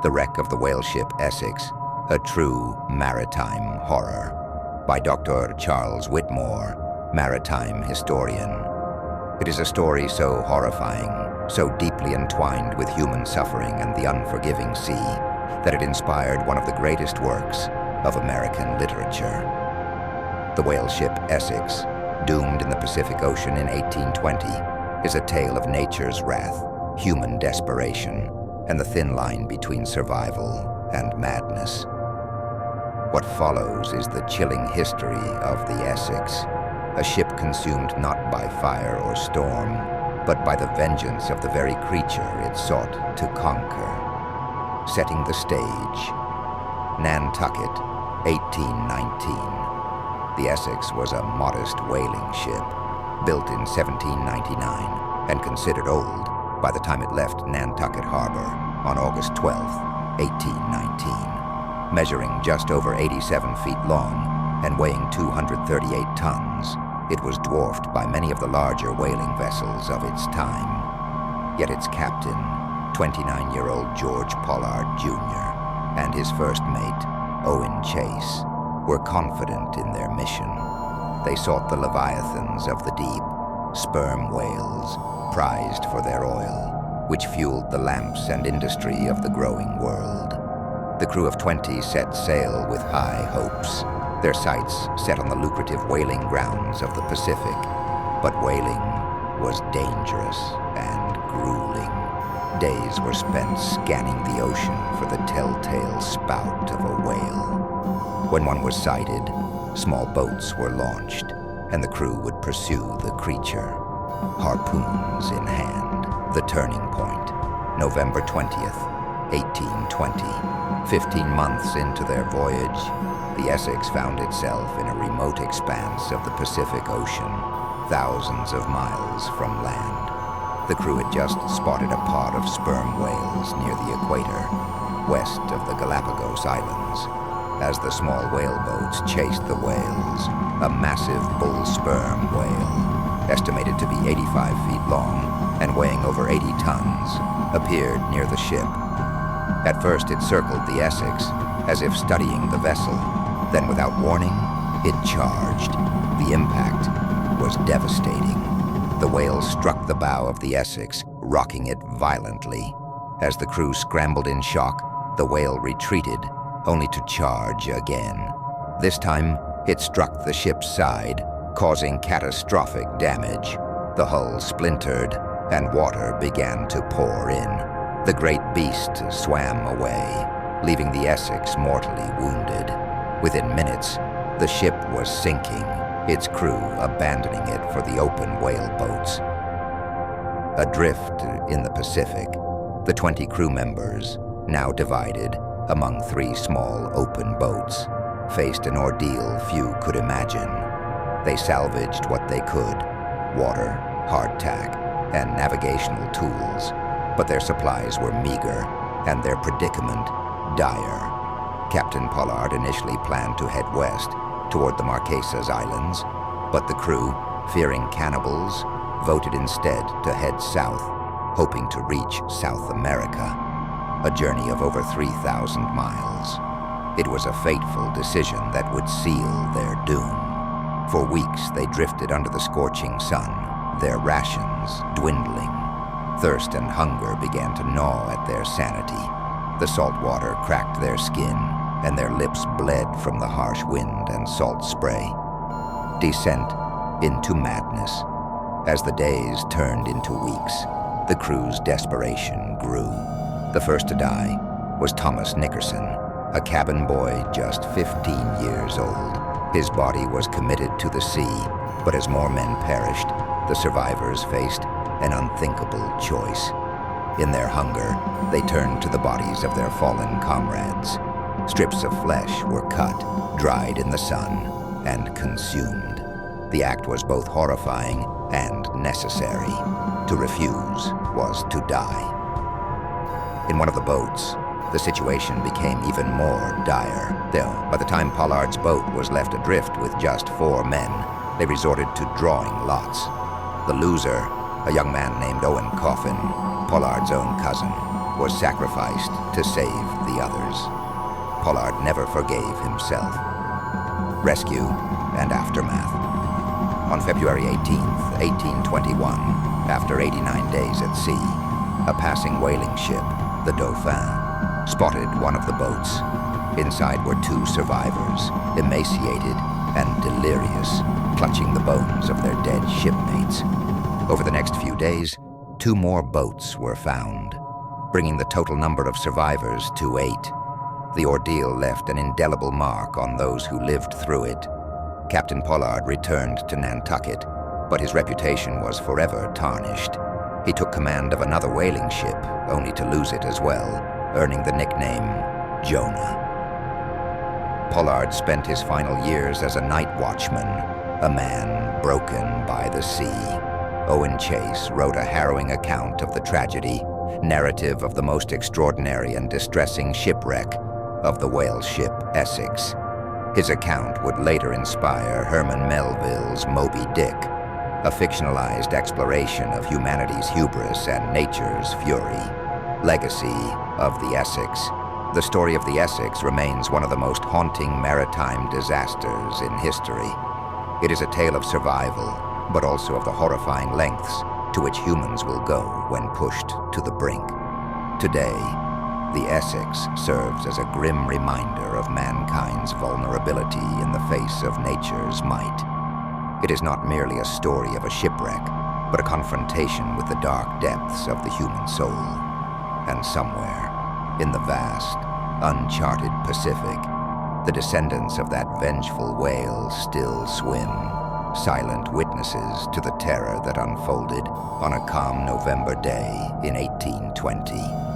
The Wreck of the Whaleship ESSEX, A True Maritime Horror, by Dr. Charles Whitmore, maritime historian. It is a story so horrifying, so deeply entwined with human suffering and the unforgiving sea, that it inspired one of the greatest works of American literature. The whaleship ESSEX, doomed in the Pacific Ocean in 1820, is a tale of nature's wrath, human desperation, and the thin line between survival and madness. What follows is the chilling history of the ESSEX, a ship consumed not by fire or storm, but by the vengeance of the very creature it sought to conquer. Setting the stage, Nantucket, 1819. The ESSEX was a modest whaling ship, built in 1799 and considered old by the time it left Nantucket Harbor on August 12, 1819. Measuring just over 87 feet long and weighing 238 tons, it was dwarfed by many of the larger whaling vessels of its time. Yet its captain, 29-year-old George Pollard, Jr., and his first mate, Owen Chase, were confident in their mission. They sought the leviathans of the deep, sperm whales, prized for their oil, which fueled the lamps and industry of the growing world. The crew of 20 set sail with high hopes, their sights set on the lucrative whaling grounds of the Pacific. But whaling was dangerous and grueling. Days were spent scanning the ocean for the telltale spout of a whale. When one was sighted, small boats were launched, and the crew would pursue the creature, harpoons in hand. The turning point, November 20th, 1820. 15 months into their voyage, the ESSEX found itself in a remote expanse of the Pacific Ocean, thousands of miles from land. The crew had just spotted a pod of sperm whales near the equator, west of the Galapagos Islands. As the small whale boats chased the whales, a massive bull sperm whale, estimated to be 85 feet long and weighing over 80 tons, appeared near the ship. At first it circled the ESSEX, as if studying the vessel. Then without warning, it charged. The impact was devastating. The whale struck the bow of the ESSEX, rocking it violently. As the crew scrambled in shock, the whale retreated, only to charge again. This time, it struck the ship's side, causing catastrophic damage. The hull splintered, and water began to pour in. The great beast swam away, leaving the ESSEX mortally wounded. Within minutes, the ship was sinking, its crew abandoning it for the open whale boats. Adrift in the Pacific, the 20 crew members, now divided among 3 small open boats, faced an ordeal few could imagine. They salvaged what they could: water, hardtack, and navigational tools. But their supplies were meager, and their predicament dire. Captain Pollard initially planned to head west, toward the Marquesas Islands, but the crew, fearing cannibals, voted instead to head south, hoping to reach South America, a journey of over 3,000 miles. It was a fateful decision that would seal their doom. For weeks they drifted under the scorching sun, their rations dwindling. Thirst and hunger began to gnaw at their sanity. The salt water cracked their skin, and their lips bled from the harsh wind and salt spray. Descent into madness. As the days turned into weeks, the crew's desperation grew. The first to die was Thomas Nickerson, a cabin boy just 15 years old. His body was committed to the sea, but as more men perished, the survivors faced an unthinkable choice. In their hunger, they turned to the bodies of their fallen comrades. Strips of flesh were cut, dried in the sun, and consumed. The act was both horrifying and necessary. To refuse was to die. In one of the boats, the situation became even more dire. Though, by the time Pollard's boat was left adrift with just 4 men, they resorted to drawing lots. The loser, a young man named Owen Coffin, Pollard's own cousin, was sacrificed to save the others. Pollard never forgave himself. Rescue and aftermath. On February 18th, 1821, after 89 days at sea, a passing whaling ship, the Dauphin, spotted one of the boats. Inside were 2 survivors, emaciated and delirious, clutching the bones of their dead shipmates. Over the next few days, 2 more boats were found, bringing the total number of survivors to 8. The ordeal left an indelible mark on those who lived through it. Captain Pollard returned to Nantucket, but his reputation was forever tarnished. He took command of another whaling ship, only to lose it as well, earning the nickname Jonah. Pollard spent his final years as a night watchman, a man broken by the sea. Owen Chase wrote a harrowing account of the tragedy, narrative of the most extraordinary and distressing shipwreck of the whale ship Essex. His account would later inspire Herman Melville's Moby Dick, a fictionalized exploration of humanity's hubris and nature's fury. Legacy of the Essex. The story of the Essex remains one of the most haunting maritime disasters in history. It is a tale of survival, but also of the horrifying lengths to which humans will go when pushed to the brink. Today, the Essex serves as a grim reminder of mankind's vulnerability in the face of nature's might. It is not merely a story of a shipwreck, but a confrontation with the dark depths of the human soul. And somewhere, in the vast, uncharted Pacific, the descendants of that vengeful whale still swim, silent witnesses to the terror that unfolded on a calm November day in 1820.